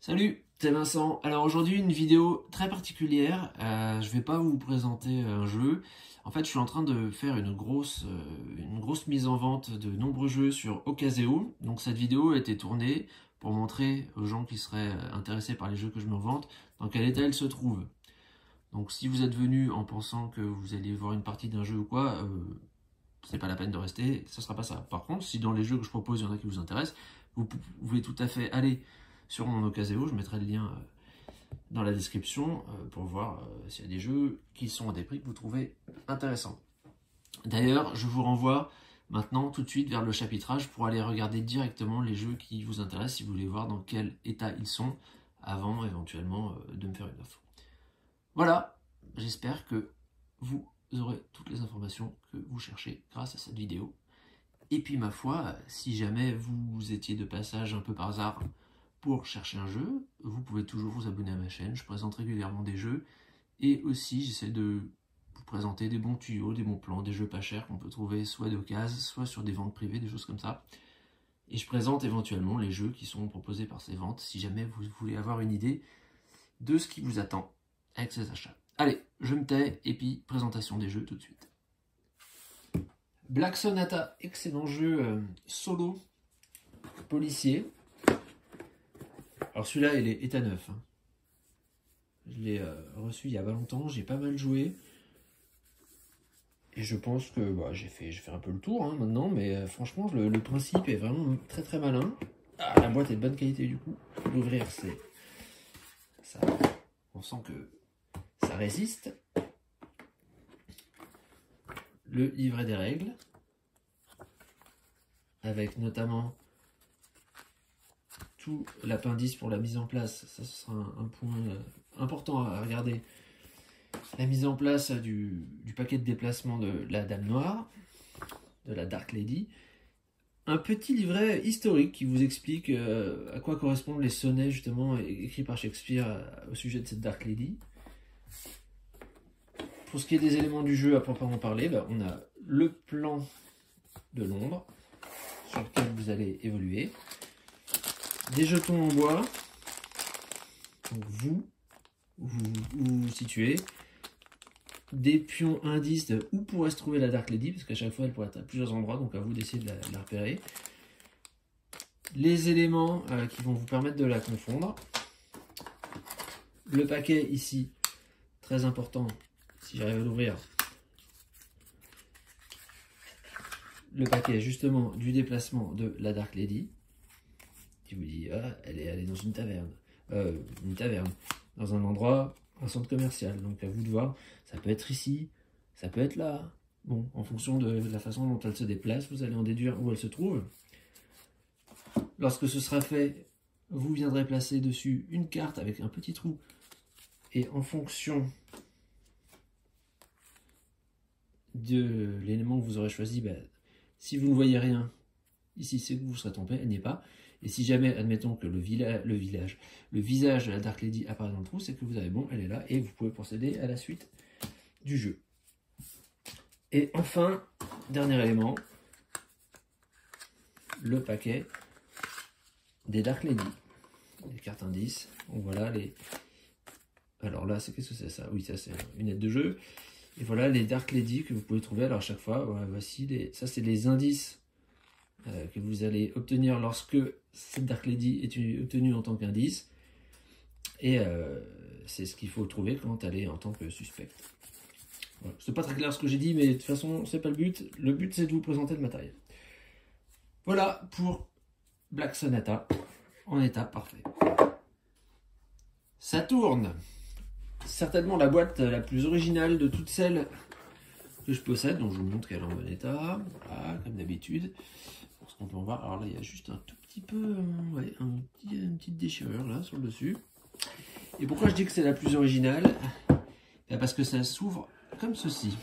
Salut, c'est Vincent. Alors aujourd'hui une vidéo très particulière. Je vais pas vous présenter un jeu. En fait, je suis en train de faire une grosse mise en vente de nombreux jeux sur Okazeo. Donc cette vidéo a été tournée pour montrer aux gens qui seraient intéressés par les jeux que je mets en vente dans quel état ils se trouvent. Donc si vous êtes venu en pensant que vous alliez voir une partie d'un jeu ou quoi, c'est pas la peine de rester, ce sera pas ça. Par contre, si dans les jeux que je propose, il y en a qui vous intéressent, vous pouvez tout à fait aller sur mon Okazeo, je mettrai le lien dans la description pour voir s'il y a des jeux qui sont à des prix que vous trouvez intéressants. D'ailleurs, je vous renvoie maintenant tout de suite vers le chapitrage pour aller regarder directement les jeux qui vous intéressent si vous voulez voir dans quel état ils sont avant éventuellement de me faire une offre. Voilà, j'espère que vous aurez toutes les informations que vous cherchez grâce à cette vidéo. Et puis ma foi, si jamais vous étiez de passage un peu par hasard pour chercher un jeu, vous pouvez toujours vous abonner à ma chaîne, je présente régulièrement des jeux, et aussi j'essaie de vous présenter des bons tuyaux, des bons plans, des jeux pas chers qu'on peut trouver soit d'occasion, soit sur des ventes privées, des choses comme ça. Et je présente éventuellement les jeux qui sont proposés par ces ventes, si jamais vous voulez avoir une idée de ce qui vous attend avec ces achats. Allez, je me tais, et puis présentation des jeux tout de suite. Black Sonata, excellent jeu solo policier. Alors celui-là, il est état neuf. Hein. Je l'ai reçu il y a pas longtemps, j'ai pas mal joué. Et je pense que j'ai fait un peu le tour hein, maintenant, mais franchement, le principe est vraiment très très malin. Ah, la boîte est de bonne qualité du coup. L'ouvrir, c'est... ça, on sent que ça résiste. Le livret des règles, avec notamment tout l'appendice pour la mise en place. Ça, ce sera un point important à regarder. La mise en place du paquet de déplacement de la Dame Noire, de la Dark Lady. Un petit livret historique qui vous explique à quoi correspondent les sonnets justement écrits par Shakespeare au sujet de cette Dark Lady. Pour ce qui est des éléments du jeu à proprement parler, on a le plan de Londres sur lequel vous allez évoluer. Des jetons en bois, donc vous vous situez, des pions indices de où pourrait se trouver la Dark Lady, parce qu'à chaque fois elle pourrait être à plusieurs endroits, donc à vous d'essayer de la repérer. Les éléments qui vont vous permettre de la confondre. Le paquet ici, très important, si j'arrive à l'ouvrir. Le paquet justement du déplacement de la Dark Lady. Qui vous dit, ah, elle est dans une taverne, dans un endroit, un centre commercial. Donc à vous de voir, ça peut être ici, ça peut être là. Bon, en fonction de la façon dont elle se déplace, vous allez en déduire où elle se trouve. Lorsque ce sera fait, vous viendrez placer dessus une carte avec un petit trou. Et en fonction de l'élément que vous aurez choisi, si vous ne voyez rien, ici c'est que vous serez trompé, elle n'y est pas. Et si jamais, admettons que le visage de la Dark Lady apparaît dans le trou, c'est que vous avez bon, elle est là, et vous pouvez procéder à la suite du jeu. Et enfin, dernier élément, le paquet des Dark Lady, les cartes indices. Donc voilà les... Alors là, qu'est-ce que c'est ça? Oui, ça c'est une aide de jeu. Et voilà les Dark Lady que vous pouvez trouver. Alors à chaque fois, voilà, voici ça c'est les indices que vous allez obtenir lorsque cette Dark Lady est obtenue en tant qu'indice. Et c'est ce qu'il faut trouver quand elle est en tant que suspecte. Voilà. C'est pas très clair ce que j'ai dit, mais de toute façon, c'est pas le but. Le but, c'est de vous présenter le matériel. Voilà pour Black Sonata en état parfait. Ça tourne. Certainement la boîte la plus originale de toutes celles que je possède, donc je vous montre qu'elle est en bon état. Voilà, comme d'habitude. Ce qu'on peut en voir, alors là il y a juste un tout petit peu, une petite déchirure là sur le dessus. Et pourquoi je dis que c'est la plus originale? Parce que ça s'ouvre comme ceci.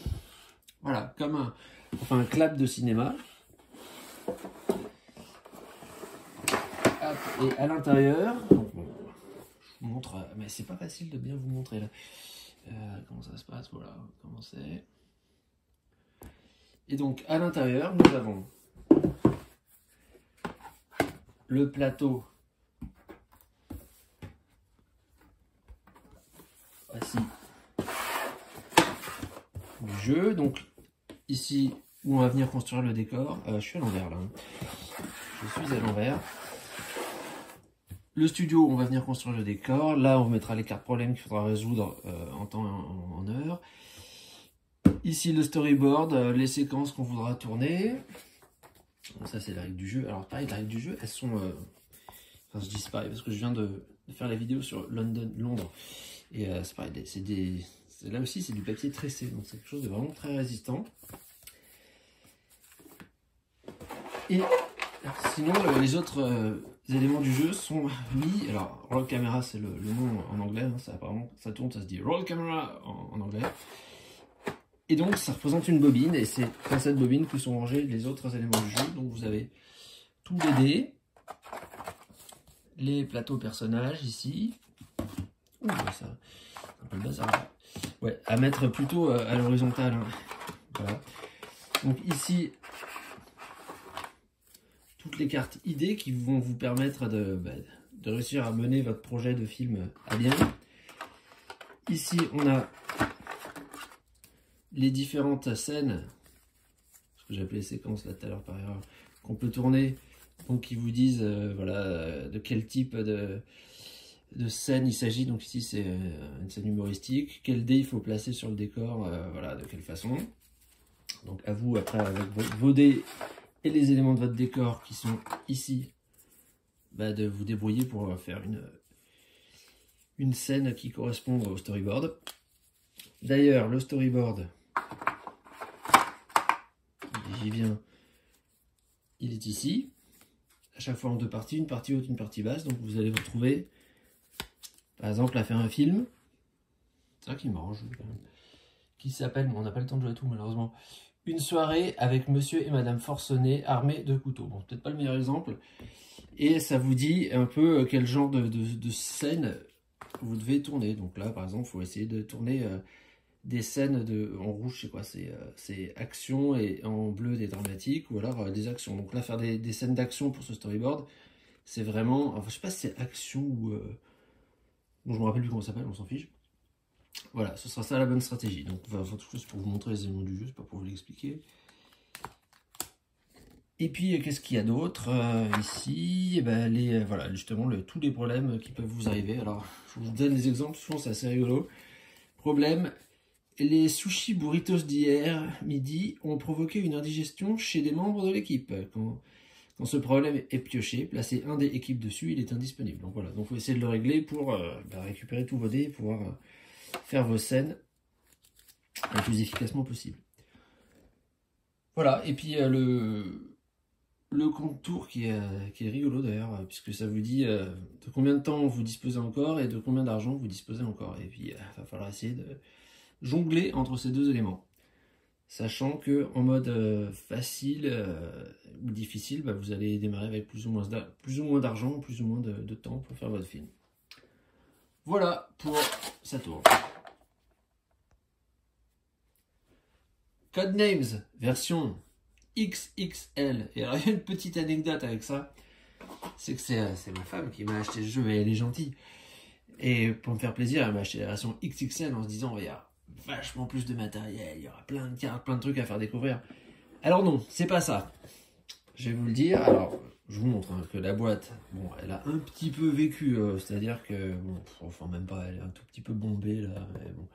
Voilà, comme un clap de cinéma. Hop, et à l'intérieur, bon, je vous montre, mais c'est pas facile de bien vous montrer là. Comment ça se passe, voilà, comment c'est. Et donc à l'intérieur, nous avons le plateau ici du jeu. Donc ici où on va venir construire le décor. Je suis à l'envers là. Je suis à l'envers. Le studio, on va venir construire le décor. Là, on mettra les cartes problèmes qu'il faudra résoudre en temps et en heure. Ici, le storyboard, les séquences qu'on voudra tourner. Bon, ça, c'est la règle du jeu. Alors, pareil, les règles du jeu, elles sont... Enfin, je dis c'est pareil, parce que je viens de faire la vidéo sur Londres. Et c'est pareil, là aussi, c'est du papier tressé. Donc, c'est quelque chose de vraiment très résistant. Et sinon, les autres éléments du jeu sont mis. Alors, roll camera, c'est le nom en anglais. Hein, ça, apparemment, ça tourne, ça se dit roll camera en anglais. Et donc, ça représente une bobine. Et c'est dans cette bobine que sont rangés les autres éléments du jeu. Donc, vous avez tous les dés, les plateaux personnages ici. Ouh, ça, un peu le bazar. Ouais, à mettre plutôt à l'horizontale. Hein. Voilà. Donc, ici, toutes les cartes idées qui vont vous permettre de réussir à mener votre projet de film à bien. Ici, on a les différentes scènes, ce que j'ai appelé séquences là tout à l'heure par erreur, qu'on peut tourner, donc qui vous disent voilà, de quel type de scène il s'agit. Donc ici, c'est une scène humoristique. Quel dé il faut placer sur le décor, voilà, de quelle façon. Donc à vous, après, avec vos dés et les éléments de votre décor qui sont ici, de vous débrouiller pour faire une scène qui correspond au storyboard. D'ailleurs, le storyboard, j'y viens, il est ici. À chaque fois en deux parties, une partie haute, une partie basse. Donc vous allez vous retrouver, par exemple, à faire un film. C'est ça qui m'arrange quand même. Qui s'appelle, on n'a pas le temps de jouer à tout malheureusement, Une soirée avec monsieur et madame Forcené armés de couteaux. Bon, peut-être pas le meilleur exemple. Et ça vous dit un peu quel genre de scène vous devez tourner. Donc là, par exemple, il faut essayer de tourner des scènes en rouge, c'est quoi? C'est action, et en bleu des dramatiques, ou alors des actions. Donc là, faire des scènes d'action pour ce storyboard, c'est vraiment... Enfin, je sais pas si c'est action ou... Bon, je me rappelle plus comment ça s'appelle, on s'en fiche. Voilà, ce sera ça la bonne stratégie. Donc, enfin, juste pour vous montrer les éléments du jeu, c'est pas pour vous l'expliquer. Et puis, qu'est-ce qu'il y a d'autre ici? Voilà, justement, tous les problèmes qui peuvent vous arriver. Alors, je vous donne des exemples, souvent c'est assez rigolo. Problème, les sushis burritos d'hier midi ont provoqué une indigestion chez des membres de l'équipe. Quand ce problème est pioché, placez un dé équipe dessus, il est indisponible. Donc voilà, donc il faut essayer de le régler pour récupérer tous vos dés et pouvoir faire vos scènes le plus efficacement possible. Voilà, et puis le contour qui est rigolo d'ailleurs, puisque ça vous dit de combien de temps vous disposez encore et de combien d'argent vous disposez encore. Et puis il va falloir essayer de jongler entre ces deux éléments. Sachant que en mode facile ou difficile, vous allez démarrer avec plus ou moins d'argent, plus ou moins de temps pour faire votre film. Voilà pour ça tourne. Codenames version XXL. Et alors il y a une petite anecdote avec ça, c'est que c'est ma femme qui m'a acheté ce jeu, et elle est gentille. Et pour me faire plaisir, elle m'a acheté la version XXL en se disant il y a vachement plus de matériel, il y aura plein de cartes, plein de trucs à faire découvrir. Alors non, c'est pas ça. Je vais vous le dire. Alors, je vous montre que la boîte, bon, elle a un petit peu vécu, c'est-à-dire que, bon, enfin même pas, elle est un tout petit peu bombée là, mais bon.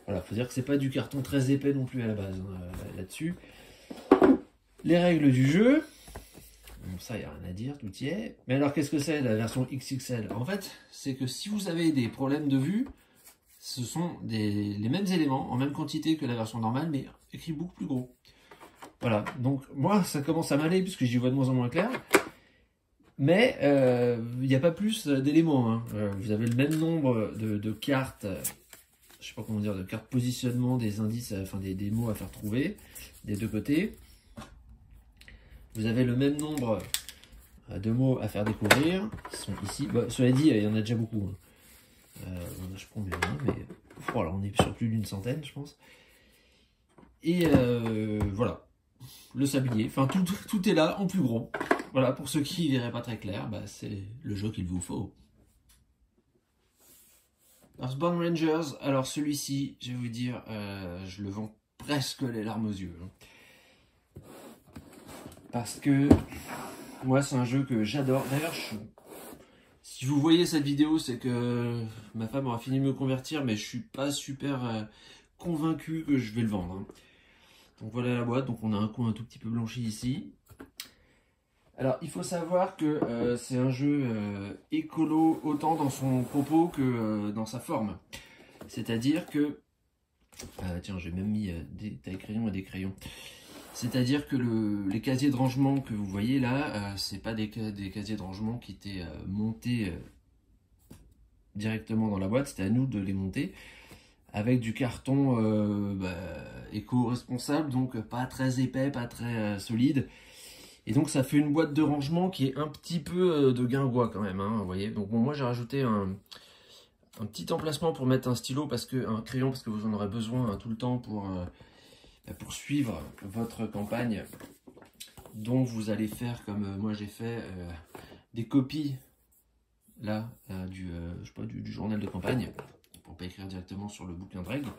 Voilà, faut dire que c'est pas du carton très épais non plus à la base, là-dessus. Les règles du jeu, bon, ça, il n'y a rien à dire, tout y est. Mais alors, qu'est-ce que c'est la version XXL? En fait, c'est que si vous avez des problèmes de vue, ce sont les mêmes éléments, en même quantité que la version normale, mais écrit beaucoup plus gros. Voilà, donc moi, ça commence à m'aller, puisque j'y vois de moins en moins clair. Mais il n'y a pas plus d'éléments. Hein. Vous avez le même nombre de cartes, je sais pas comment dire, de cartes positionnement, des indices, enfin des mots à faire trouver, des deux côtés. Vous avez le même nombre de mots à faire découvrir, qui sont ici. Bon, cela dit, il y en a déjà beaucoup. Hein. Je prends bien, mais voilà, on est sur plus d'une centaine, je pense. Et voilà, le sablier, enfin tout est là en plus gros. Voilà, pour ceux qui ne verraient pas très clair, c'est le jeu qu'il vous faut. Earthbound Rangers, alors celui-ci, je vais vous dire, je le vends presque les larmes aux yeux. Hein. Parce que moi, c'est un jeu que j'adore. D'ailleurs, si vous voyez cette vidéo, c'est que ma femme aura fini de me convertir, mais je suis pas super convaincu que je vais le vendre. Hein. Donc voilà la boîte, donc on a un coin un tout petit peu blanchi ici. Alors, il faut savoir que c'est un jeu écolo autant dans son propos que dans sa forme. C'est-à-dire que... tiens, j'ai même mis des tailles-crayons et des crayons. C'est-à-dire que les casiers de rangement que vous voyez là, c'est pas des casiers de rangement qui étaient montés directement dans la boîte, c'était à nous de les monter avec du carton éco-responsable, donc pas très épais, pas très solide. Et donc ça fait une boîte de rangement qui est un petit peu de guingois quand même, hein, vous voyez. Donc bon, moi j'ai rajouté un petit emplacement pour mettre un stylo, un crayon, parce que vous en aurez besoin hein, tout le temps pour suivre votre campagne, dont vous allez faire comme moi j'ai fait des copies là je sais pas, du journal de campagne, pour pas écrire directement sur le bouquin de règles.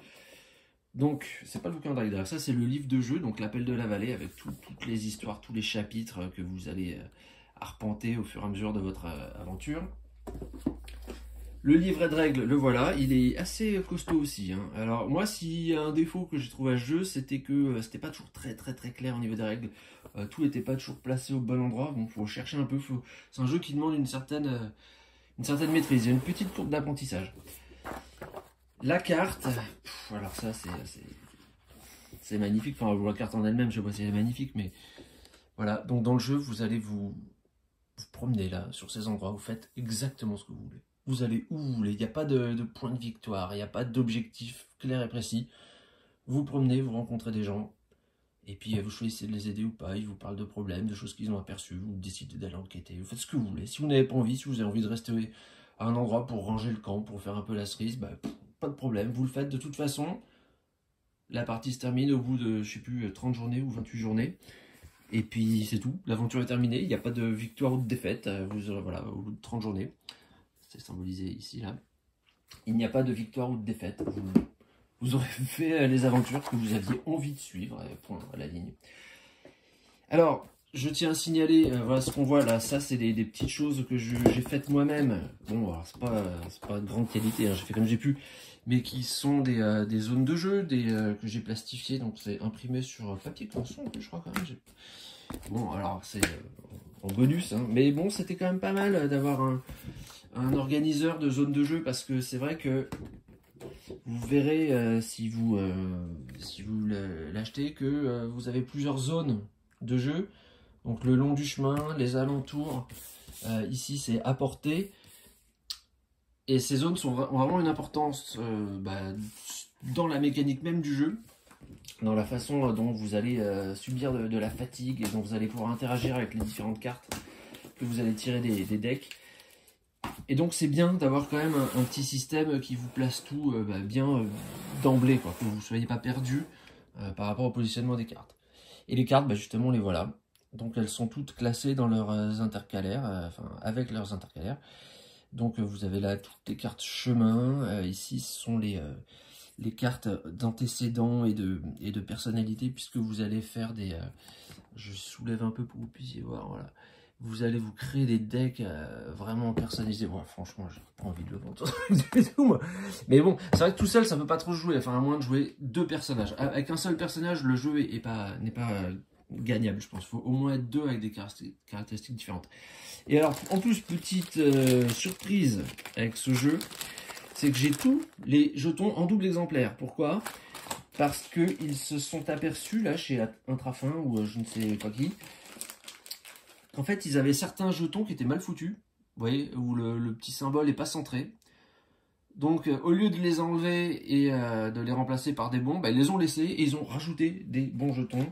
Donc, c'est pas le bouquin de ça c'est le livre de jeu, donc l'appel de la vallée, avec toutes les histoires, tous les chapitres que vous allez arpenter au fur et à mesure de votre aventure. Le livret de règles, le voilà, il est assez costaud aussi. Hein. Alors moi, s'il y a un défaut que j'ai trouvé à ce jeu, c'était que c'était pas toujours très clair au niveau des règles. Tout n'était pas toujours placé au bon endroit, donc faut chercher un peu. C'est un jeu qui demande une certaine maîtrise, il y a une petite courbe d'apprentissage. La carte, alors ça c'est magnifique, enfin la carte en elle-même, je sais pas si elle est magnifique, mais voilà, donc dans le jeu vous allez vous promener là, sur ces endroits, vous faites exactement ce que vous voulez. Vous allez où vous voulez, il n'y a pas de point de victoire, il n'y a pas d'objectif clair et précis. Vous promenez, vous rencontrez des gens, et puis vous choisissez de les aider ou pas, ils vous parlent de problèmes, de choses qu'ils ont aperçues, vous décidez d'aller enquêter, vous faites ce que vous voulez. Si vous n'avez pas envie, si vous avez envie de rester à un endroit pour ranger le camp, pour faire un peu la cerise, bah, pas de problème, vous le faites de toute façon. La partie se termine au bout de, je sais plus, 30 journées ou 28 journées. Et puis c'est tout, l'aventure est terminée, il n'y a pas de victoire ou de défaite, vous aurez, voilà, au bout de 30 journées, c'est symbolisé ici, là. Il n'y a pas de victoire ou de défaite, vous aurez fait les aventures que vous aviez envie de suivre, point à la ligne. Alors, je tiens à signaler, voilà ce qu'on voit là, ça c'est des petites choses que j'ai faites moi-même. Bon, alors c'est pas de grande qualité, hein, j'ai fait comme j'ai pu, mais qui sont des zones de jeu, que j'ai plastifiées, donc c'est imprimé sur papier canson, je crois quand même. Bon, alors c'est en bonus, hein, mais bon, c'était quand même pas mal d'avoir un organiseur de zones de jeu, parce que c'est vrai que vous verrez si vous l'achetez que vous avez plusieurs zones de jeu. Donc le long du chemin, les alentours, ici c'est à portée. Et ces zones ont vraiment une importance dans la mécanique même du jeu, dans la façon dont vous allez subir de la fatigue et dont vous allez pouvoir interagir avec les différentes cartes que vous allez tirer des decks. Et donc c'est bien d'avoir quand même un petit système qui vous place tout bien d'emblée, que vous ne soyez pas perdu par rapport au positionnement des cartes. Et les cartes, justement, les voilà. Donc elles sont toutes classées dans leurs intercalaires, avec leurs intercalaires. Donc vous avez là toutes les cartes chemin. Ici ce sont les cartes d'antécédents et de personnalité, puisque vous allez faire des... je soulève un peu pour que vous puissiez voir, voilà. Vous allez vous créer des decks vraiment personnalisés. Bon, franchement, j'ai pas envie de le vendre du tout, moi. Mais bon, c'est vrai que tout seul, ça peut pas trop jouer. Enfin, à moins de jouer 2 personnages. Avec un seul personnage, le jeu n'est pas gagnable, je pense. Il faut au moins être 2 avec des caractéristiques différentes. Et alors, en plus, petite surprise avec ce jeu, c'est que j'ai tous les jetons en double exemplaire. Pourquoi ? Parce qu'ils se sont aperçus, là, chez Intrafin, ou je ne sais pas qui, en fait, ils avaient certains jetons qui étaient mal foutus, vous voyez, où le petit symbole n'est pas centré. Donc, au lieu de les enlever et de les remplacer par des bons, ils les ont laissés et ils ont rajouté des bons jetons.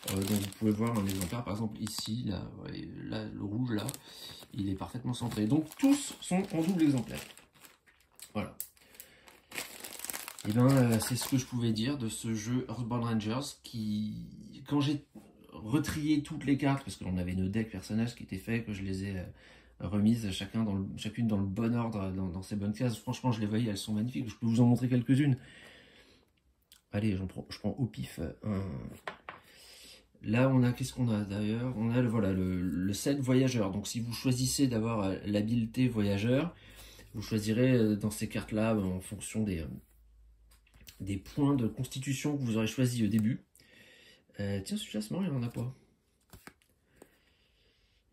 Donc, vous pouvez voir un exemplaire, par exemple, ici, là, voyez, là, le rouge, là, il est parfaitement centré. Donc, tous sont en double exemplaire. Voilà. Et bien, c'est ce que je pouvais dire de ce jeu Earthbound Rangers qui, quand j'ai retrier toutes les cartes, parce qu'on avait nos decks personnages qui étaient faits, que je les ai remises chacune dans le bon ordre, dans ses bonnes cases. Franchement, je les voyais, elles sont magnifiques. Je peux vous en montrer quelques-unes. Allez, je prends au pif un. Là, on a, qu'est-ce qu'on a d'ailleurs? On a voilà, le set voyageur. Donc, si vous choisissez d'avoir l'habileté voyageur, vous choisirez dans ces cartes-là en fonction des points de constitution que vous aurez choisi au début. Tiens, celui-là, c'est marrant, il n'en a pas.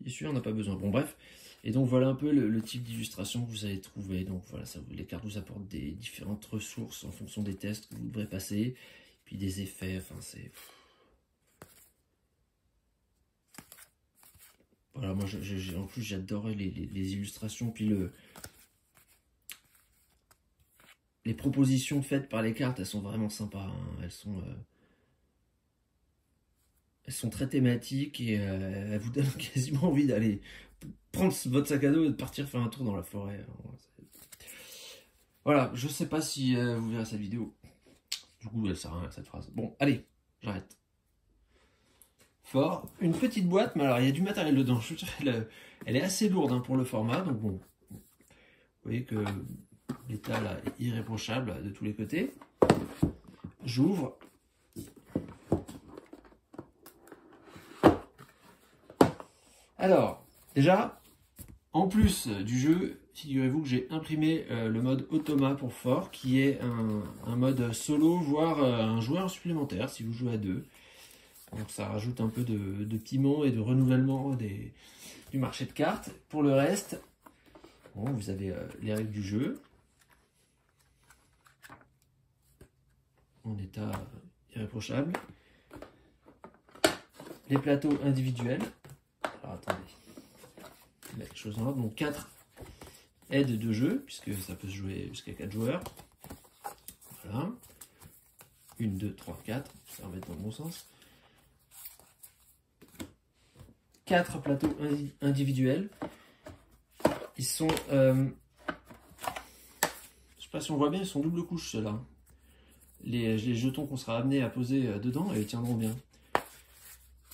Et celui-là, on n'a pas besoin. Bon, bref. Et donc, voilà un peu le type d'illustration que vous allez trouver. Donc, voilà, les cartes vous apportent des différentes ressources en fonction des tests que vous devrez passer. Puis des effets, enfin, c'est... Voilà, moi, en plus, j'adorais les illustrations. Puis les propositions faites par les cartes, elles sont vraiment sympas. Hein. Elles sont très thématiques et elles vous donnent quasiment envie d'aller prendre votre sac à dos et de partir faire un tour dans la forêt. Voilà, je sais pas si vous verrez cette vidéo. Du coup, elle sert à rien cette phrase. Bon, allez, j'arrête. Fort, une petite boîte, mais alors il y a du matériel dedans. Je dirais, elle est assez lourde hein, pour le format, donc bon. Vous voyez que l'état là est irréprochable de tous les côtés. J'ouvre. Alors, déjà, en plus du jeu, figurez-vous que j'ai imprimé le mode automa pour Fort, qui est un mode solo, voire un joueur supplémentaire si vous jouez à deux. Donc ça rajoute un peu de piment et de renouvellement du marché de cartes. Pour le reste, bon, vous avez les règles du jeu. En état irréprochable. Les plateaux individuels. Alors attendez. Je vais mettre quelque chose en ordre. Donc 4 aides de jeu, puisque ça peut se jouer jusqu'à 4 joueurs. Voilà. 1, 2, 3, 4. Ça va remettre dans le bon sens. 4 plateaux individuels. Ils sont... je sais pas si on voit bien, ils sont double couche ceux-là. Les jetons qu'on sera amené à poser dedans, et ils tiendront bien.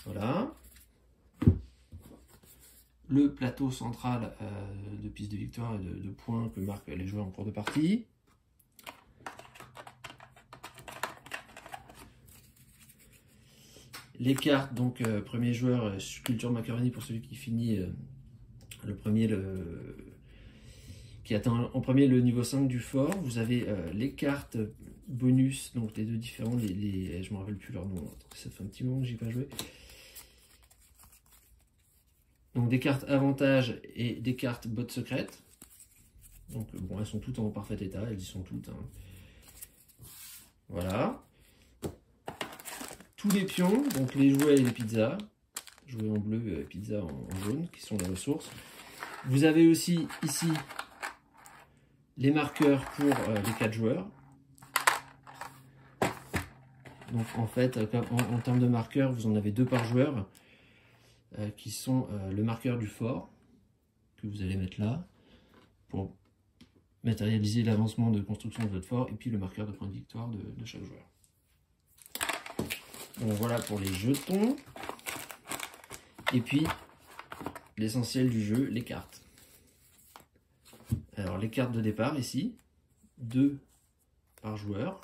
Voilà. Le plateau central de piste de victoire et de points que marquent les joueurs en cours de partie. Les cartes, donc premier joueur, culture macaroni pour celui qui finit qui atteint en premier le niveau 5 du fort. Vous avez les cartes bonus, donc les deux différents, je ne me rappelle plus leur nom, ça fait un petit moment que j'y ai pas joué. Donc des cartes avantages et des cartes bottes secrètes. Donc bon, elles sont toutes en parfait état, elles y sont toutes. Hein. Voilà. Tous les pions, donc les jouets et les pizzas. Jouets en bleu, pizza en jaune, qui sont les ressources. Vous avez aussi ici les marqueurs pour les 4 joueurs. Donc en fait, en termes de marqueurs, vous en avez 2 par joueur, qui sont le marqueur du fort, que vous allez mettre là, pour matérialiser l'avancement de construction de votre fort, et puis le marqueur de point de victoire de chaque joueur. Donc voilà pour les jetons. Et puis, l'essentiel du jeu, les cartes. Alors les cartes de départ ici, 2 par joueur.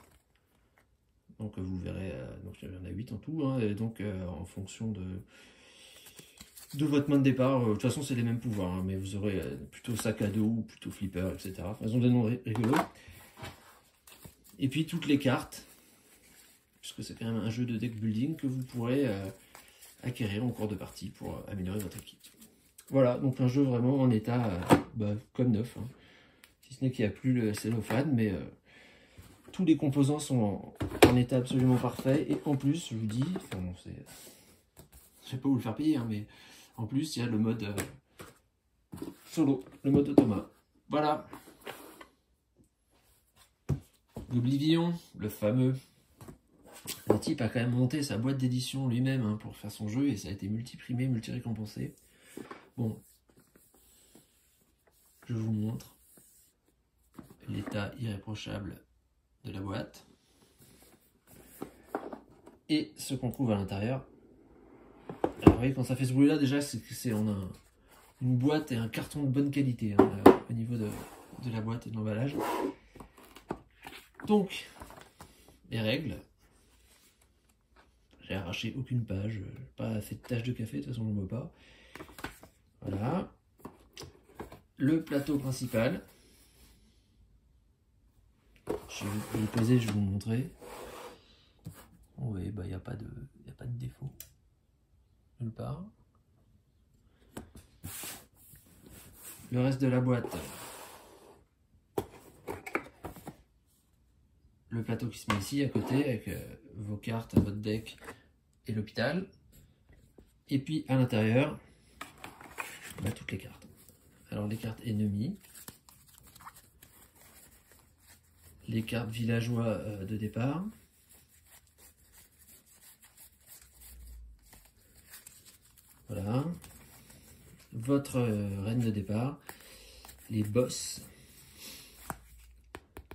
Donc vous verrez, donc il y en a 8 en tout, hein, et donc en fonction de votre main de départ, de toute façon c'est les mêmes pouvoirs, hein, mais vous aurez plutôt sac à dos, ou plutôt flipper, etc. Enfin, elles ont des noms rigolos. Et puis toutes les cartes, puisque c'est quand même un jeu de deck building que vous pourrez acquérir en cours de partie pour améliorer votre équipe. Voilà, donc un jeu vraiment en état comme neuf, hein. Si ce n'est qu'il n'y a plus le cellophane, mais tous les composants sont en état absolument parfait. Et en plus, je vous dis, enfin, bon, je ne vais pas vous le faire payer, hein, mais en plus, il y a le mode solo, le mode automa. Voilà. L'Oblivion, le fameux. Le type a quand même monté sa boîte d'édition lui-même hein, pour faire son jeu et ça a été multiprimé, multi-récompensé. Bon, je vous montre l'état irréprochable de la boîte et ce qu'on trouve à l'intérieur. Alors vous voyez, quand ça fait ce bruit là, déjà on a une boîte et un carton de bonne qualité hein, au niveau de la boîte et de l'emballage. Donc, les règles. J'ai arraché aucune page, pas fait de tache de café, de toute façon je ne vois pas. Voilà. Le plateau principal. Je vais le poser, je vais vous montrer. Oui, bah il n'y a pas de défaut. Nulle part. Le reste de la boîte. Le plateau qui se met ici à côté avec vos cartes, votre deck et l'hôpital. Et puis à l'intérieur, bah, toutes les cartes. Alors les cartes ennemies, les cartes villageois de départ, voilà, votre reine de départ, les boss.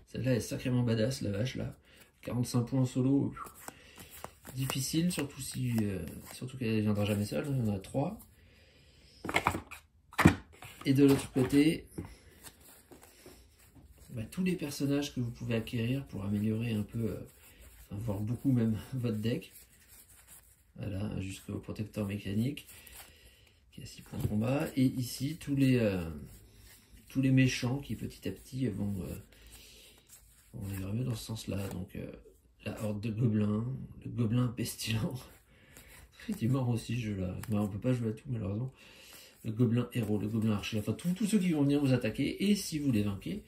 Celle-là est sacrément badass, la vache là. 45 points en solo, difficile, surtout qu'elle ne viendra jamais seule, il y en a 3. Et de l'autre côté, bah, tous les personnages que vous pouvez acquérir pour améliorer un peu, voire beaucoup même, votre deck. Voilà, jusqu'au protecteur mécanique, qui a 6 points de combat. Et ici, tous les méchants qui petit à petit vont mieux dans ce sens-là. Donc la horde de gobelins, le gobelin pestilent. Il est mort aussi ce jeu-là. On peut pas jouer à tout malheureusement. Le gobelin héros, le gobelin archer, enfin tous ceux qui vont venir vous attaquer. Et si vous les vainquez,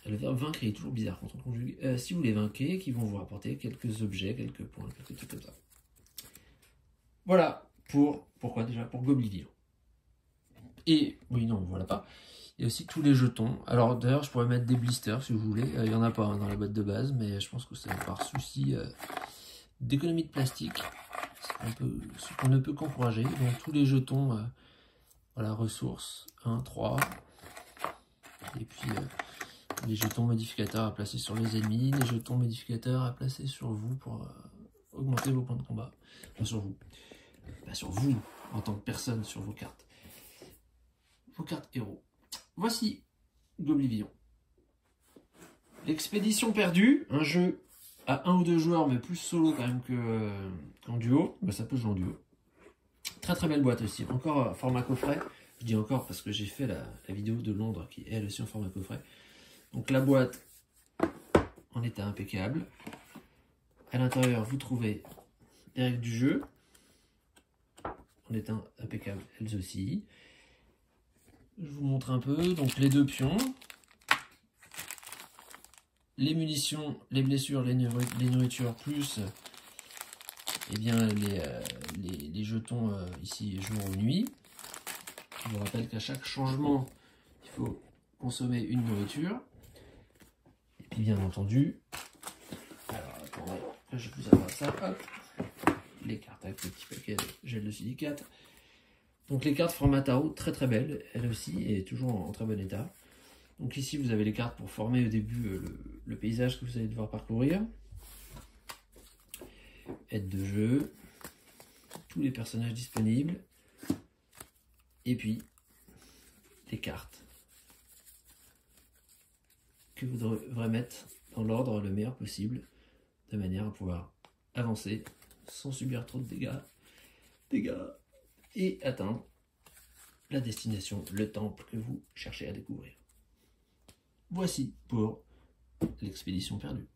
le verbe vaincre est toujours bizarre quand on conjugue. Si vous les vainquez, qui vont vous rapporter quelques objets, quelques points, quelques trucs comme ça. Voilà pourquoi déjà pour Goblivion. Et oui non voilà pas. Il y a aussi tous les jetons. Alors d'ailleurs je pourrais mettre des blisters si vous voulez. Il n'y en a pas hein, dans la boîte de base, mais je pense que c'est par souci d'économie de plastique. Ce qu'on ne peut qu'encourager. Donc tous les jetons, voilà, ressources, 1, 3. Et puis les jetons modificateurs à placer sur les ennemis, les jetons modificateurs à placer sur vous pour augmenter vos points de combat. Enfin sur vous. Pas sur vous en tant que personne, sur vos cartes. Vos cartes héros. Voici Goblivion. L'expédition perdue, un jeu à 1 ou 2 joueurs, mais plus solo quand même qu'en duo. Bah, ça peut jouer en duo. Très très belle boîte aussi. Encore format coffret. Je dis encore parce que j'ai fait la vidéo de Londres qui est elle aussi en format coffret. Donc la boîte en état impeccable. À l'intérieur, vous trouvez les règles du jeu. En état impeccable, elles aussi. Je vous montre un peu. Donc les 2 pions. Les munitions, les blessures, les nourritures, plus eh bien, les jetons ici jour ou nuit. Je vous rappelle qu'à chaque changement, il faut consommer une nourriture. Et puis bien entendu, alors attendez que je vous apporte ça, hop, les cartes avec le petit paquet de gel de silicate. Donc les cartes format tarot, très très belles, elles aussi, et toujours en très bon état. Donc ici vous avez les cartes pour former au début le paysage que vous allez devoir parcourir. Aide de jeu, tous les personnages disponibles, et puis les cartes que vous devrez mettre dans l'ordre le meilleur possible, de manière à pouvoir avancer sans subir trop de dégâts et atteindre la destination, le temple que vous cherchez à découvrir. Voici pour l'expédition perdue.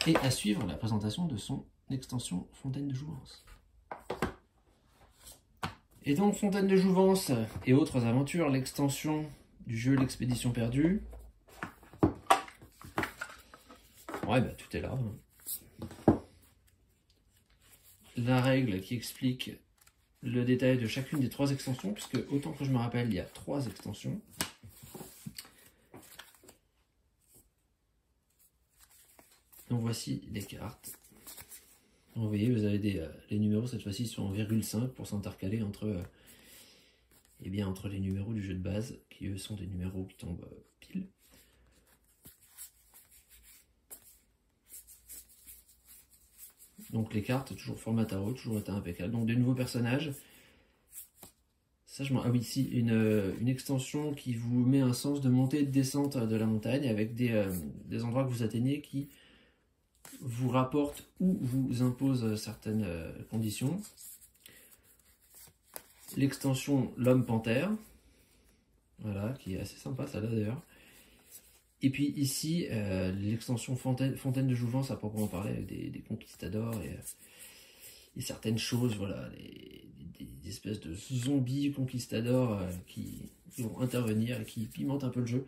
Et à suivre la présentation de son extension Fontaine de Jouvence. Et donc Fontaine de Jouvence et autres aventures, l'extension du jeu L'expédition perdue. Ouais, bah tout est là. La règle qui explique le détail de chacune des 3 extensions, puisque autant que je me rappelle, il y a 3 extensions. Donc voici les cartes. Donc, vous voyez, vous avez les numéros cette fois-ci sont en 0,5 pour s'intercaler entre les numéros du jeu de base, qui eux sont des numéros qui tombent pile. Donc les cartes, toujours format tarot, toujours état impeccable. Donc de nouveaux personnages. Ah oui, si, une extension qui vous met un sens de montée et de descente de la montagne avec des endroits que vous atteignez qui vous rapportent ou vous imposent certaines conditions. L'extension L'Homme Panthère, voilà, qui est assez sympa, ça là d'ailleurs. Et puis ici, l'extension Fontaine de Jouvence à proprement parler, avec des conquistadors et certaines choses, voilà, des espèces de zombies conquistadors qui vont intervenir et qui pimentent un peu le jeu.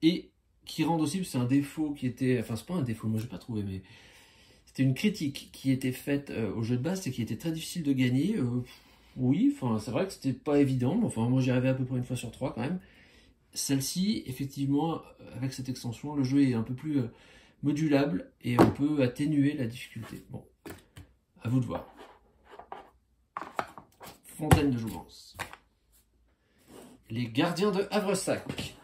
Et qui rendent aussi, c'est un défaut qui était, enfin c'est pas un défaut, moi j'ai pas trouvé, mais c'était une critique qui était faite au jeu de base, c'est qu'il était très difficile de gagner. Oui, enfin c'est vrai que c'était pas évident, mais enfin moi j'y arrivais à peu près une fois sur trois quand même. Celle-ci, effectivement, avec cette extension, le jeu est un peu plus modulable et on peut atténuer la difficulté. Bon, à vous de voir. Fontaine de Jouvence. Les Gardiens de Havresac.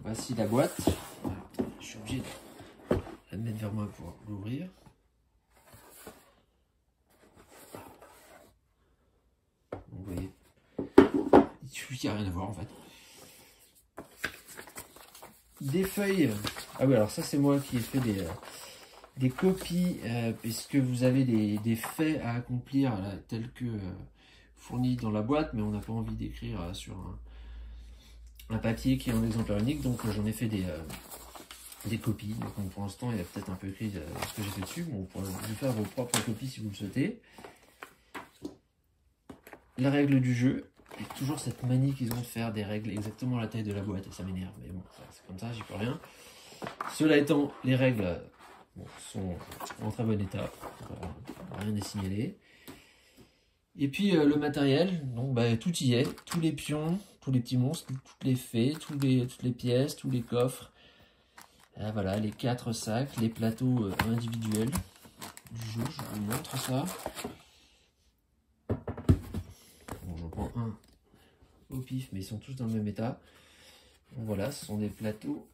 Voici la boîte. Alors, je suis obligé de la mettre vers moi pour l'ouvrir. Vous voyez, il n'y a rien à voir en fait. Des feuilles. Ah oui, alors ça c'est moi qui ai fait des copies, puisque vous avez des faits à accomplir tels que fournis dans la boîte, mais on n'a pas envie d'écrire sur un papier qui est en exemplaire unique, donc j'en ai fait des copies. Donc pour l'instant, il y a peut-être un peu écrit ce que j'ai fait dessus. Bon, vous pourrez vous faire vos propres copies si vous le souhaitez. La règle du jeu. Et toujours cette manie qu'ils ont de faire des règles exactement à la taille de la boîte, et ça m'énerve, mais bon, c'est comme ça, j'y peux rien. Cela étant, les règles sont en très bon état, rien n'est signalé. Et puis le matériel, donc tout y est, tous les pions, tous les petits monstres, toutes les fées, toutes les pièces, tous les coffres. Voilà, les 4 sacs, les plateaux individuels du jeu, je vous montre ça. Bon, j'en prends un au pif, mais ils sont tous dans le même état. Donc, voilà, ce sont des plateaux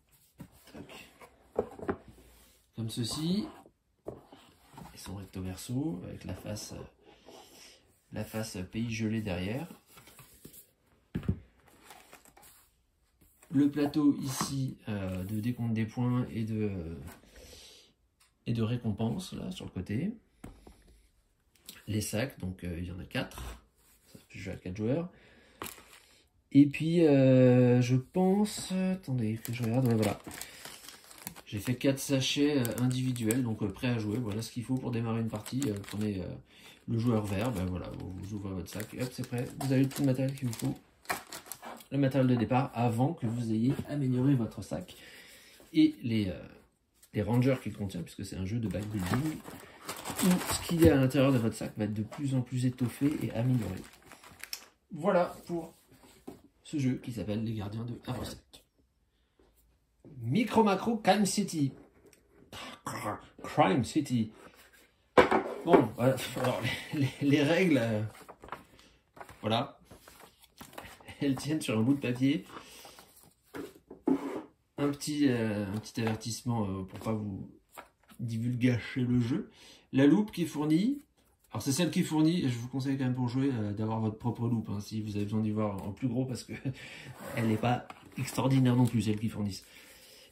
comme ceci. Ils sont recto verso avec la face pays gelé derrière. Le plateau ici de décompte des points et de récompense là sur le côté. Les sacs, donc il y en a 4. Ça peut jouer à 4 joueurs. Et puis je pense, attendez que je regarde, ouais, voilà. J'ai fait 4 sachets individuels, donc prêts à jouer. Voilà ce qu'il faut pour démarrer une partie. Prenez le joueur vert, voilà, vous ouvrez votre sac et hop, c'est prêt. Vous avez tout le matériel qu'il vous faut. Le matériel de départ avant que vous ayez amélioré votre sac. Et les rangers qu'il contient, puisque c'est un jeu de backbuilding, où ce qu'il y a à l'intérieur de votre sac va être de plus en plus étoffé et amélioré. Voilà pour ce jeu qui s'appelle Les Gardiens de Havresac. Micro Macro Crime City. Crime City. Bon, voilà. Alors, les règles, voilà. Elles tiennent sur un bout de papier. Un petit avertissement pour pas vous divulgacher le jeu. La loupe qui est fournie. Alors c'est celle qui est fournie, je vous conseille quand même pour jouer d'avoir votre propre loupe, hein, si vous avez besoin d'y voir en plus gros, parce que elle n'est pas extraordinaire non plus, celle qui fournissent.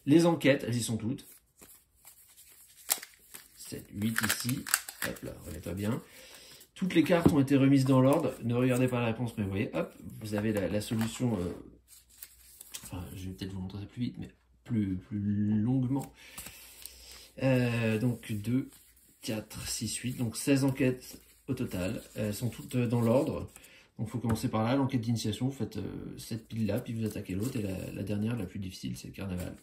Les enquêtes, elles y sont toutes. 7, 8 ici. Hop là, regarde-toi bien. Toutes les cartes ont été remises dans l'ordre. Ne regardez pas la réponse, mais vous voyez, hop, vous avez la solution. Enfin, je vais peut-être vous montrer ça plus vite, mais plus longuement. Donc 2, 4, 6, 8. Donc 16 enquêtes au total. Elles sont toutes dans l'ordre. Donc il faut commencer par là. L'enquête d'initiation, vous faites cette pile-là, puis vous attaquez l'autre. Et la dernière, la plus difficile, c'est le carnaval.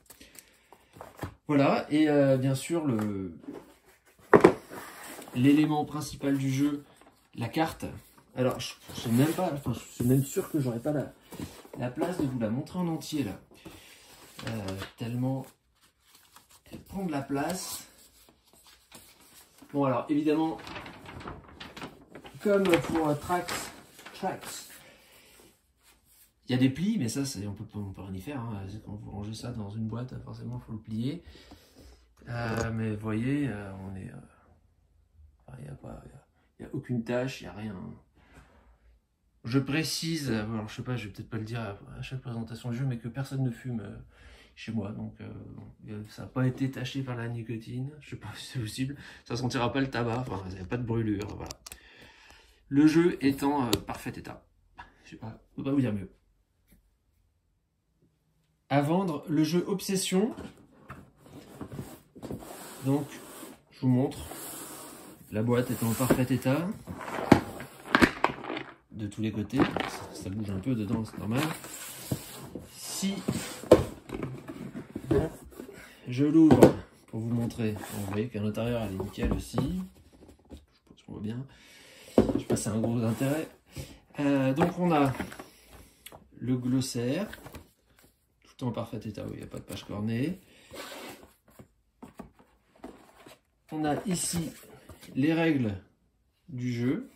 Voilà, et bien sûr, l'élément principal du jeu, la carte. Alors, je sais même pas, enfin, je suis même sûr que j'aurais pas la place de vous la montrer en entier là. Tellement elle prend de la place. Bon, alors évidemment, comme pour Tracks, il y a des plis, mais ça, on peut rien y faire. Hein. Quand vous rangez ça dans une boîte, forcément, il faut le plier. Mais vous voyez, on est. Il n'y a aucune tâche, il n'y a rien. Je précise, alors je sais pas, je vais peut-être pas le dire à chaque présentation du jeu, mais que personne ne fume chez moi, donc ça n'a pas été taché par la nicotine, je sais pas si c'est possible, ça sentira pas le tabac, enfin il n'y a pas de brûlure, voilà. Le jeu est en parfait état, je sais pas, je peux pas vous dire mieux. À vendre, le jeu Obsession, donc je vous montre, la boîte est en parfait état, de tous les côtés, ça bouge un peu dedans, c'est normal. Si je l'ouvre pour vous montrer, vous voyez qu'à l'intérieur elle est nickel aussi, je pense qu'on voit bien, je sais pas si c'est un gros intérêt. Donc on a le glossaire, tout en parfait état, où il n'y a pas de page cornée. On a ici les règles du jeu,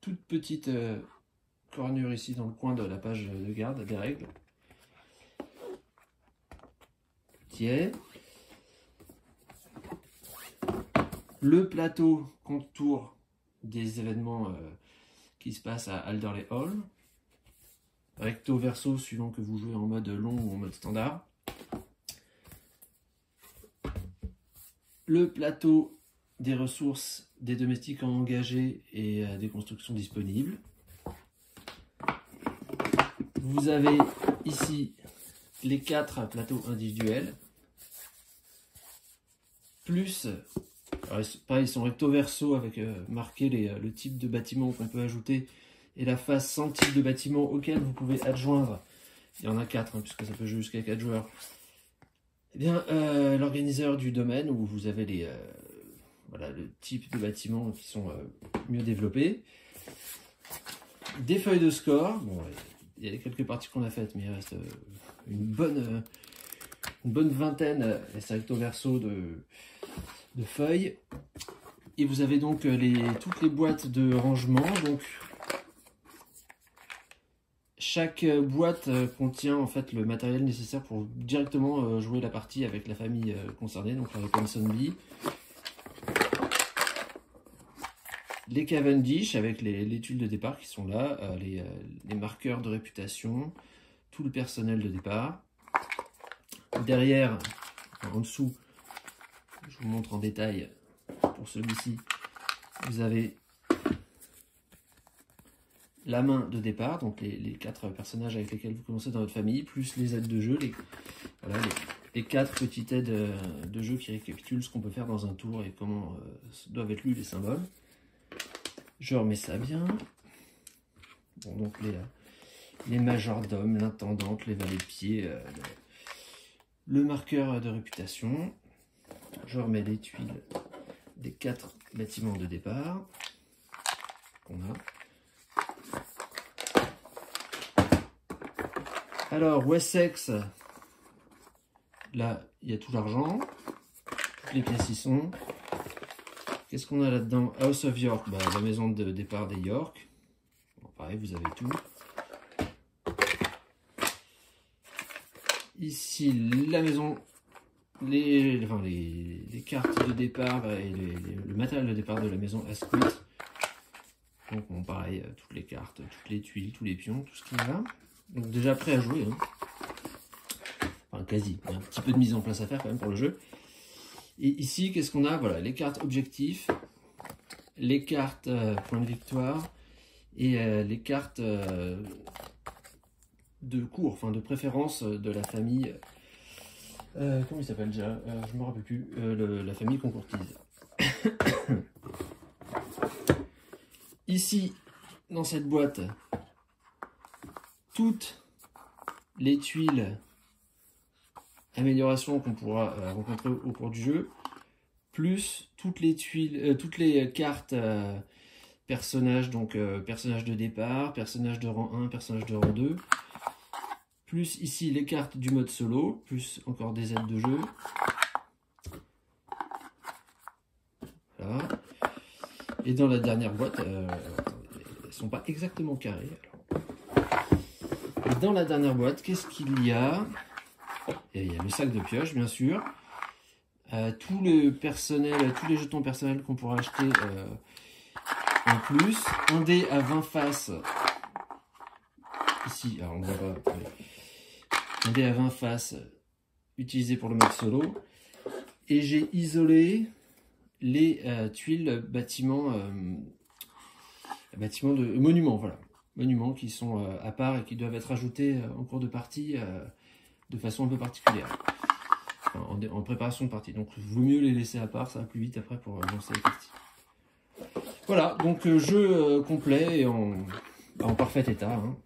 toute petite cornure ici dans le coin de la page de garde des règles. Tiens. Le plateau contour des événements qui se passent à Alderley Hall. Recto verso suivant que vous jouez en mode long ou en mode standard. Le plateau des ressources des domestiques engagés et des constructions disponibles. Vous avez ici les 4 plateaux individuels, plus, pareil, ils sont recto verso avec marqué le type de bâtiment qu'on peut ajouter et la face sans type de bâtiment auquel vous pouvez adjoindre. Il y en a 4, hein, puisque ça peut jouer jusqu'à 4 joueurs. Eh bien, l'organiseur du domaine, où vous avez voilà, le type de bâtiments qui sont mieux développés. Des feuilles de score. Bon, il y a quelques parties qu'on a faites, mais il reste une bonne vingtaine, c'est recto verso de feuilles. Et vous avez donc toutes les boîtes de rangement. Donc, chaque boîte contient en fait le matériel nécessaire pour directement jouer la partie avec la famille concernée, donc avec Ponsonby. Les Cavendish avec les tuiles de départ qui sont là, les marqueurs de réputation, tout le personnel de départ. Derrière, en dessous, je vous montre en détail pour celui-ci, vous avez la main de départ, donc les 4 personnages avec lesquels vous commencez dans votre famille, plus les aides de jeu, les 4 petites aides de jeu qui récapitulent ce qu'on peut faire dans un tour et comment doivent être lus les symboles. Je remets ça bien. Bon, donc les majordomes, l'intendante, les valets de pied, le marqueur de réputation. Je remets les tuiles des 4 bâtiments de départ qu'on a. Alors, Wessex, là, il y a tout l'argent, toutes les pièces y sont. Qu'est-ce qu'on a là-dedans? House of York, bah, la maison de départ des York. Bon, pareil, vous avez tout. Ici, la maison, les cartes de départ et le matériel de départ de la maison Asquith. Donc, bon, pareil, toutes les cartes, toutes les tuiles, tous les pions, tout ce qu'il y a. Donc, déjà prêt à jouer. Hein. Enfin, quasi. Il y a un petit peu de mise en place à faire quand même pour le jeu. Et ici, qu'est-ce qu'on a? Voilà, les cartes objectifs, les cartes points de victoire et les cartes de cours, enfin de préférence de la famille. Comment il s'appelle déjà? Je ne me rappelle plus. La famille qu'on courtise. Ici, dans cette boîte, toutes les tuiles améliorations qu'on pourra rencontrer au cours du jeu, plus toutes les tuiles, toutes les cartes personnages, donc personnages de départ, personnages de rang 1, personnages de rang 2, plus ici les cartes du mode solo, plus encore des aides de jeu. Voilà. Et dans la dernière boîte, elles ne sont pas exactement carrées. Alors. Et dans la dernière boîte, qu'est-ce qu'il y a? Et il y a le sac de pioche, bien sûr. Tout le personnel, tous les jetons personnels qu'on pourra acheter En plus, un dé à 20 faces. Ici, alors on voit pas. Un dé à 20 faces utilisé pour le mode solo. Et j'ai isolé les tuiles bâtiments de monuments, voilà. Monuments qui sont à part et qui doivent être ajoutés en cours de partie de façon un peu particulière. Enfin, en préparation de partie. Donc, il vaut mieux les laisser à part, ça va plus vite après pour lancer les parties. Voilà, donc jeu complet et en parfait état. Hein.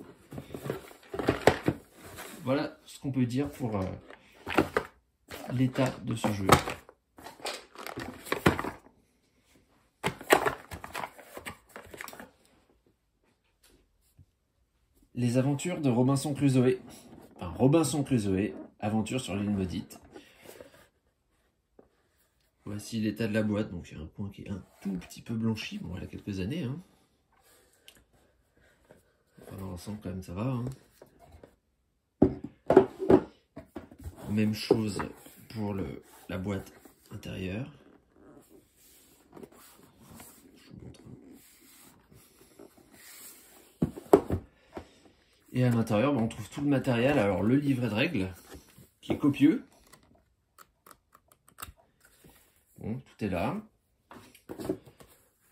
Voilà ce qu'on peut dire pour l'état de ce jeu. Les aventures de Robinson Crusoe. Enfin, Robinson Crusoe, aventure sur l'île maudite. Voici l'état de la boîte. Donc il y a un point qui est un tout petit peu blanchi. Bon, elle a quelques années. Hein. Dans l'ensemble, quand même, ça va. Hein. Même chose pour la boîte intérieure. Je vous montre. Et à l'intérieur, on trouve tout le matériel. Alors le livret de règles, qui est copieux. Bon, tout est là.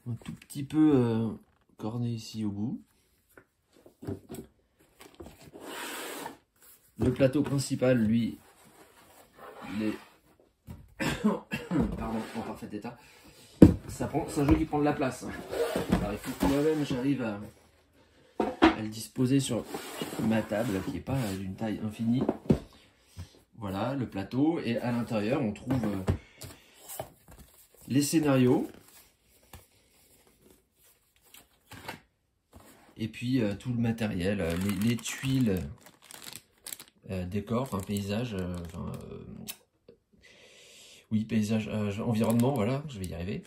Un tout petit peu corné ici au bout. Le plateau principal, lui, il est pardon, en parfait état. C'est un jeu qui prend de la place. Alors il faut que moi-même j'arrive à le disposer sur ma table, qui n'est pas d'une taille infinie. Voilà, le plateau. Et à l'intérieur, on trouve les scénarios. Et puis tout le matériel, les tuiles, décors, enfin paysage, oui, paysage, environnement, voilà, je vais y arriver.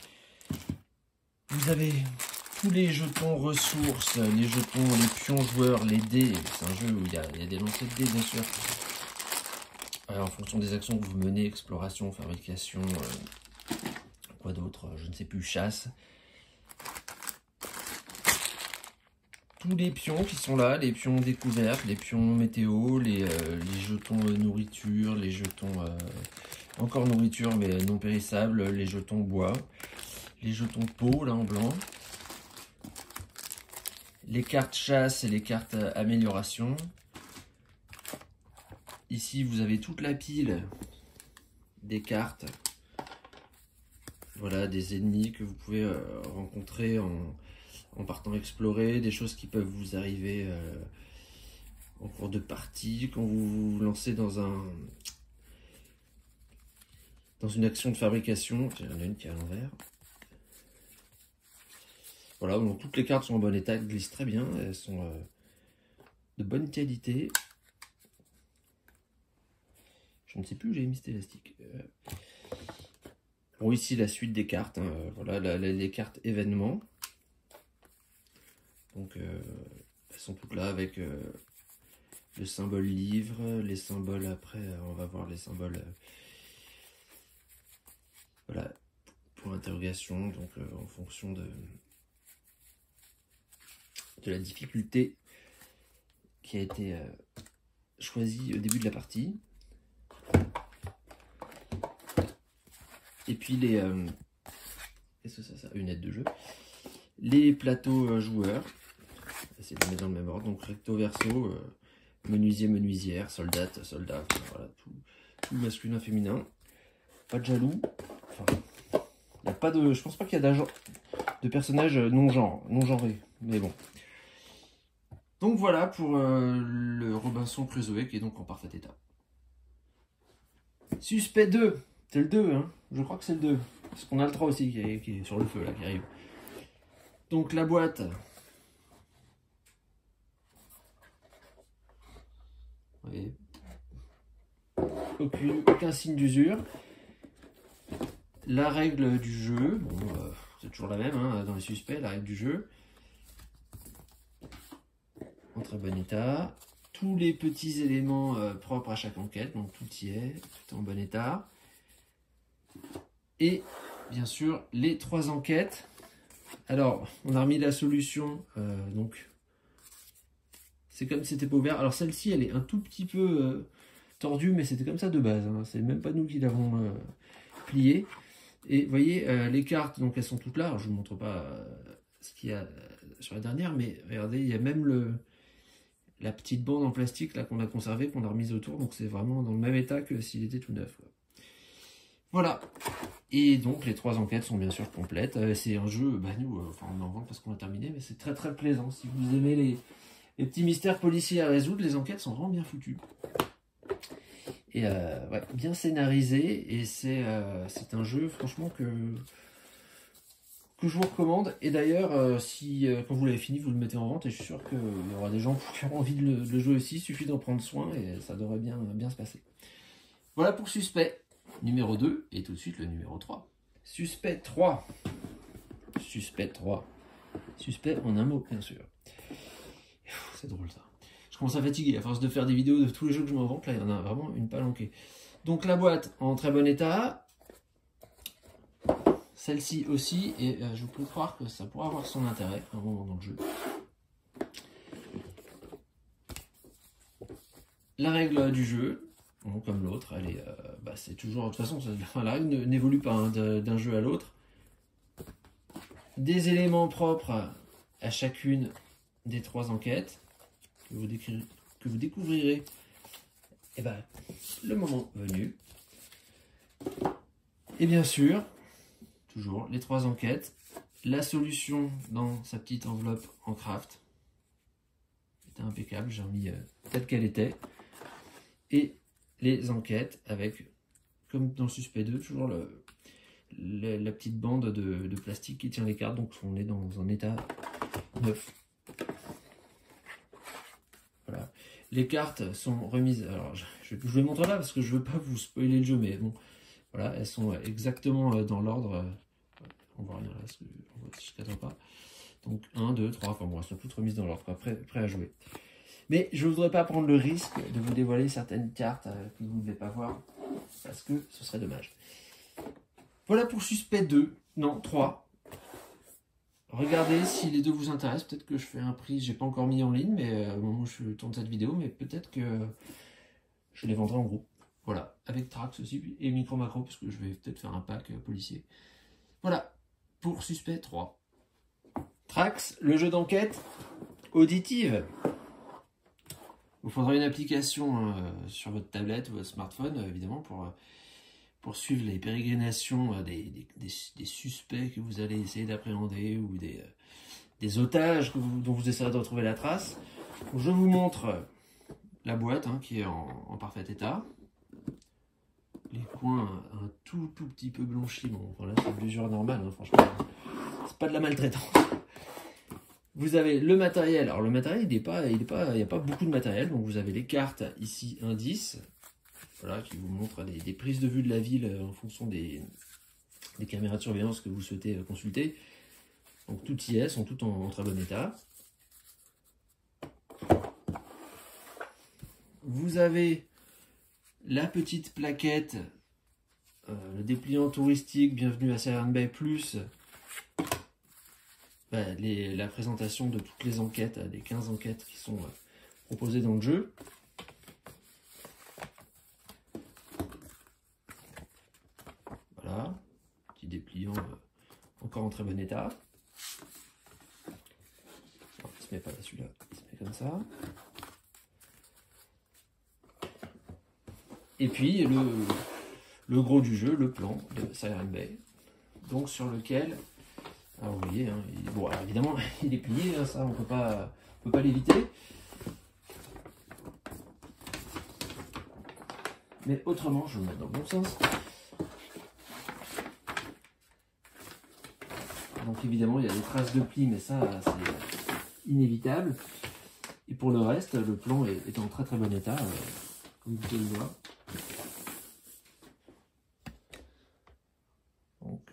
Vous avez tous les jetons ressources, les jetons, les pions joueurs, les dés. C'est un jeu où il y a des lancers de dés, bien sûr. En fonction des actions que vous menez, exploration, fabrication, quoi d'autre, je ne sais plus, chasse. Tous les pions qui sont là, les pions découvertes, les pions météo, les jetons nourriture, les jetons encore nourriture mais non périssables, les jetons bois, les jetons peau là en blanc, les cartes chasse et les cartes amélioration. Ici vous avez toute la pile des cartes, voilà, des ennemis que vous pouvez rencontrer en partant explorer, des choses qui peuvent vous arriver en cours de partie, quand vous vous lancez dans une action de fabrication. Il y en a une qui est à l'envers. Voilà, donc toutes les cartes sont en bon état, elles glissent très bien, elles sont de bonne qualité. Je ne sais plus où j'ai mis cet élastique. Bon, ici la suite des cartes, hein, voilà, les cartes événements. Donc elles sont toutes là avec le symbole livre, les symboles après, on va voir les symboles voilà, pour interrogation, donc en fonction de la difficulté qui a été choisie au début de la partie. Et puis qu'est-ce que c'est ça? Une aide de jeu. Les plateaux joueurs. Essayer de les mettre dans le même ordre. Donc recto verso, menuisier, menuisière, soldate, soldat, voilà, tout masculin, féminin. Pas de jaloux. Enfin, y a pas de. Je pense pas qu'il y a de personnages non genrés. Mais bon. Donc voilà pour le Robinson Crusoe qui est donc en parfait état. Suspect 2. C'est le 2, hein. Je crois que c'est le 2. Parce qu'on a le 3 aussi qui est sur le feu là, qui arrive. Donc la boîte. Oui. Aucun signe d'usure. La règle du jeu, bon, c'est toujours la même hein, dans les suspects, la règle du jeu. En très bon état. Tous les petits éléments propres à chaque enquête, donc tout y est, tout est en bon état. Et bien sûr, les 3 enquêtes Alors, on a remis la solution, donc c'est comme si c'était pas ouvert. Alors celle-ci, elle est un tout petit peu tordue, mais c'était comme ça de base, hein. C'est même pas nous qui l'avons pliée. Et vous voyez, les cartes, donc elles sont toutes là. Alors, je vous montre pas ce qu'il y a sur la dernière, mais regardez, il y a même la petite bande en plastique là qu'on a conservée, qu'on a remise autour. Donc c'est vraiment dans le même état que s'il était tout neuf, quoi. Voilà. Et donc les 3 enquêtes sont bien sûr complètes. C'est un jeu, nous, enfin on en vend parce qu'on a terminé, mais c'est très très plaisant. Si vous aimez les petits mystères policiers à résoudre, les enquêtes sont vraiment bien foutues. Et ouais, bien scénarisé. Et c'est un jeu franchement que je vous recommande. Et d'ailleurs, si quand vous l'avez fini, vous le mettez en vente, et je suis sûr qu'il y aura des gens qui auront envie de le jouer aussi. Il suffit d'en prendre soin et ça devrait bien se passer. Voilà pour Suspect numéro 2, et tout de suite le numéro 3. Suspect 3. Suspect 3. Suspect en un mot, bien sûr. C'est drôle ça. Je commence à fatiguer à force de faire des vidéos de tous les jeux que je m'invente. Là, il y en a vraiment une palanquée. Donc la boîte en très bon état. Celle-ci aussi, et je peux croire que ça pourra avoir son intérêt à un moment dans le jeu. La règle du jeu, bon, comme l'autre, elle est, c'est toujours, de toute façon, la règle n'évolue pas hein, d'un jeu à l'autre. Des éléments propres à chacune des 3 enquêtes que vous découvrirez le moment venu. Et bien sûr, toujours les 3 enquêtes, la solution dans sa petite enveloppe en craft. C'était impeccable, j'ai remis telle qu'elle était. Et les enquêtes avec, comme dans le Suspect 2, toujours la petite bande de plastique qui tient les cartes. Donc on est dans un état neuf. Voilà. Les cartes sont remises. Alors je vous les montre là parce que je veux pas vous spoiler le jeu, mais bon, voilà, elles sont exactement dans l'ordre. On voit rien là, parce que on voit si je ne pas. Donc 1, 2, 3, enfin bon, elles sont toutes remises dans l'ordre, prêt à jouer. Mais je ne voudrais pas prendre le risque de vous dévoiler certaines cartes que vous ne devez pas voir, parce que ce serait dommage. Voilà pour Suspect 2, non 3. Regardez si les deux vous intéressent, peut-être que je fais un prix, j'ai pas encore mis en ligne, mais au moment où je tourne cette vidéo, mais peut-être que je les vendrai en groupe. Voilà, avec Trax aussi, et Micro Macro, parce que je vais peut-être faire un pack policier. Voilà, pour Suspect 3. Trax, le jeu d'enquête auditive. Vous faudra une application sur votre tablette ou votre smartphone, évidemment, pour suivre les pérégrinations des suspects que vous allez essayer d'appréhender ou des otages dont vous essayerez de retrouver la trace. Je vous montre la boîte qui est en parfait état. Les coins un tout petit peu blanchis. Bon, voilà, c'est de l'usure normale, franchement. C'est pas de la maltraitance. Vous avez le matériel. Alors le matériel, il n'y a pas beaucoup de matériel. Donc vous avez les cartes ici, indices. Voilà, qui vous montrent des prises de vue de la ville en fonction des caméras de surveillance que vous souhaitez consulter. Donc tout y est, sont toutes en très bon état. Vous avez la petite plaquette, le dépliant touristique, bienvenue à Siren Bay, plus la présentation de toutes les enquêtes, des 15 enquêtes qui sont proposées dans le jeu. Voilà, petit dépliant encore en très bon état. Non, il se met pas là celui-là, il se met comme ça. Et puis le gros du jeu, le plan de Siren Bay, donc sur lequel, alors vous voyez, bon, alors évidemment il est plié, ça on peut pas l'éviter. Mais autrement, je vais le mettre dans le bon sens. Donc évidemment il y a des traces de plis, mais ça c'est inévitable. Et pour le reste, le plan est en très bon état, comme vous pouvez le voir. Donc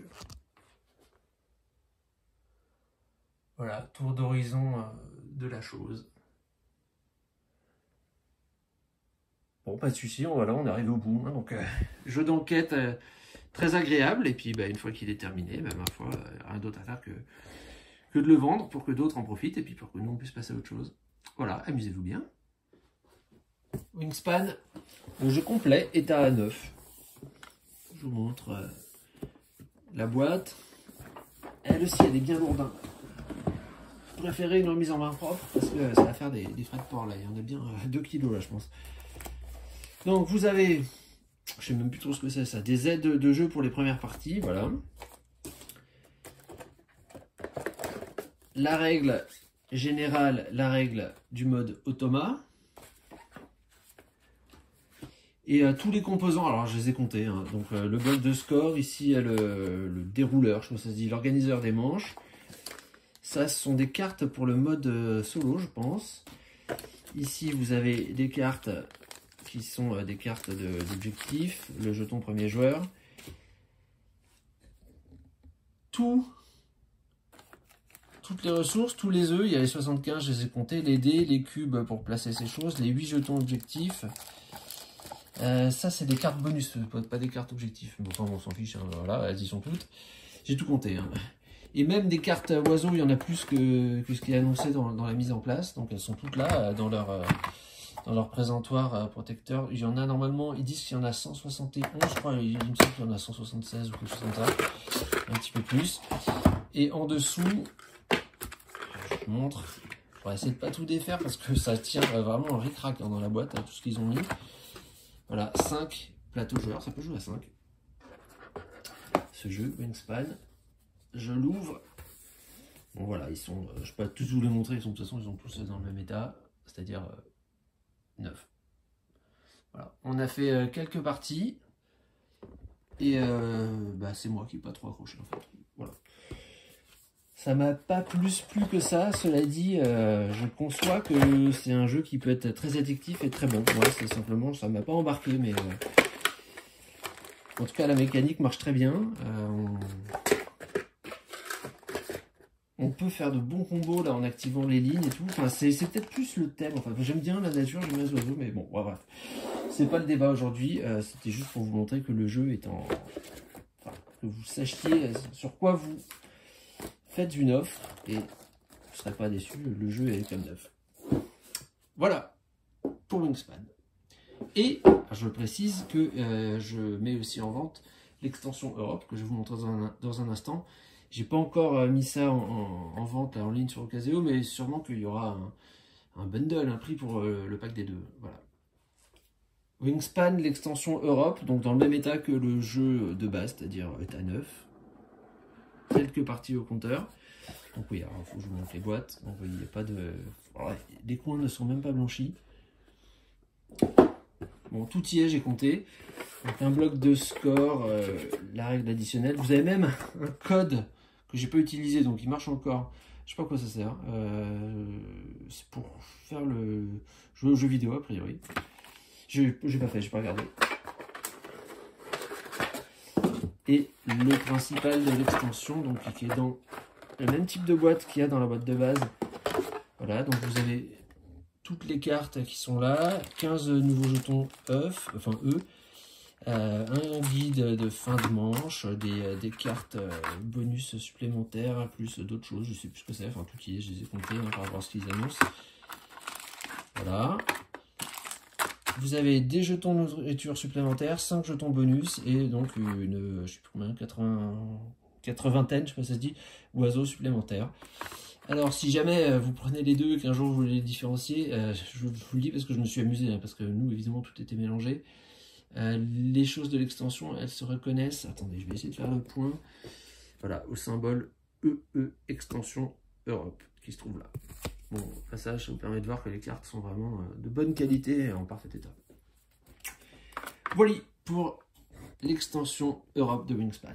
voilà, tour d'horizon de la chose. Bon, pas de souci, voilà, on est arrivé au bout. Donc jeu d'enquête très agréable, et puis une fois qu'il est terminé, ma foi, rien d'autre à faire que de le vendre pour que d'autres en profitent et puis pour que nous on puisse passer à autre chose. Voilà, amusez-vous bien. Wingspan, le jeu complet est à 9. Je vous montre la boîte. Elle aussi, elle est bien lourde. Hein. Je préférais une remise en main propre parce que ça va faire des frais de port là. Il y en a bien 2 kilos là, je pense. Donc vous avez, je sais même plus trop ce que c'est ça, des aides de jeu pour les premières parties, voilà. La règle générale, la règle du mode automa. Et tous les composants, alors je les ai comptés, hein. Donc le bloc de score, ici le dérouleur, je sais pas si ça se dit, l'organiseur des manches. Ça, ce sont des cartes pour le mode solo, je pense. Ici, vous avez des cartes qui sont des cartes d'objectifs, le jeton premier joueur. Toutes les ressources, tous les œufs, il y a les 75, je les ai comptés, les dés, les cubes pour placer ces choses, les 8 jetons objectifs. Ça, c'est des cartes bonus, pas des cartes objectifs. Bon, enfin, on s'en fiche, hein, voilà, elles y sont toutes. J'ai tout compté. Hein. Et même des cartes oiseaux, il y en a plus que ce qui est annoncé dans la mise en place. Donc, elles sont toutes là, dans leur présentoir protecteur. Il y en a normalement, ils disent qu'il y en a 171, je crois, il me semble qu'il y en a 176 ou quelque chose comme ça. Un petit peu plus. Et en dessous, je vous montre. On va essayer de pas tout défaire parce que ça tient vraiment un ric-rac dans la boîte, hein, tout ce qu'ils ont mis. Voilà, 5 plateaux joueurs, ça peut jouer à 5. Ce jeu, Wingspan, je l'ouvre. Bon voilà, ils sont, je ne vais pas tous vous les montrer, de toute façon ils sont tous dans le même état, c'est-à-dire 9. Voilà, on a fait quelques parties, et c'est moi qui n'ai pas trop accroché en fait. Voilà. Ça m'a pas plus plu que ça, cela dit, je conçois que c'est un jeu qui peut être très addictif et très bon. Moi, c'est simplement, ça m'a pas embarqué, mais en tout cas, la mécanique marche très bien. On peut faire de bons combos là en activant les lignes et tout. Enfin, c'est peut-être plus le thème. Enfin, j'aime bien la nature, j'aime bien les oiseaux, mais bon, ouais, bref. C'est pas le débat aujourd'hui. C'était juste pour vous montrer que le jeu est en... Enfin, que vous sachiez sur quoi vous faites une offre et vous ne serez pas déçu, le jeu est comme neuf. Voilà pour Wingspan. Et je précise que je mets aussi en vente l'extension Europe que je vais vous montrer dans un instant. J'ai pas encore mis ça en vente là, en ligne sur Ocaseo, mais sûrement qu'il y aura un bundle, un prix pour le pack des deux. Voilà. Wingspan, l'extension Europe, donc dans le même état que le jeu de base, c'est-à-dire état 9. Quelques parties au compteur. Donc oui, alors il faut que je vous montre les boîtes. Donc il n'y a pas de... Alors, les coins ne sont même pas blanchis. Bon, tout y est, j'ai compté. Donc un bloc de score, la règle additionnelle. Vous avez même un code que j'ai pas utilisé, donc il marche encore. Je sais pas à quoi ça sert. C'est pour faire le jouer aux jeux vidéo a priori. J'ai pas fait, j'ai pas regardé. Et le principal de l'extension, donc qui est dans le même type de boîte qu'il y a dans la boîte de base. Voilà, donc vous avez toutes les cartes qui sont là, 15 nouveaux jetons œufs, enfin eux, un guide de fin de manche, des cartes bonus supplémentaires, plus d'autres choses, je sais plus ce que c'est, enfin tout qui est, je les ai comptés hein, par rapport à ce qu'ils annoncent. Voilà. Vous avez des jetons de nourriture supplémentaires, 5 jetons bonus et donc une, je sais plus combien, 80, je sais pas si ça se dit, oiseaux supplémentaires. Alors si jamais vous prenez les deux et qu'un jour vous voulez les différencier, je vous le dis parce que je me suis amusé, hein, parce que nous évidemment tout était mélangé. Les choses de l'extension, elles se reconnaissent. Attendez, je vais essayer de faire le point. Voilà, au symbole EE Extension Europe qui se trouve là. Bon, au passage, ça vous permet de voir que les cartes sont vraiment de bonne qualité et en parfait état. Voilà pour l'extension Europe de Wingspan.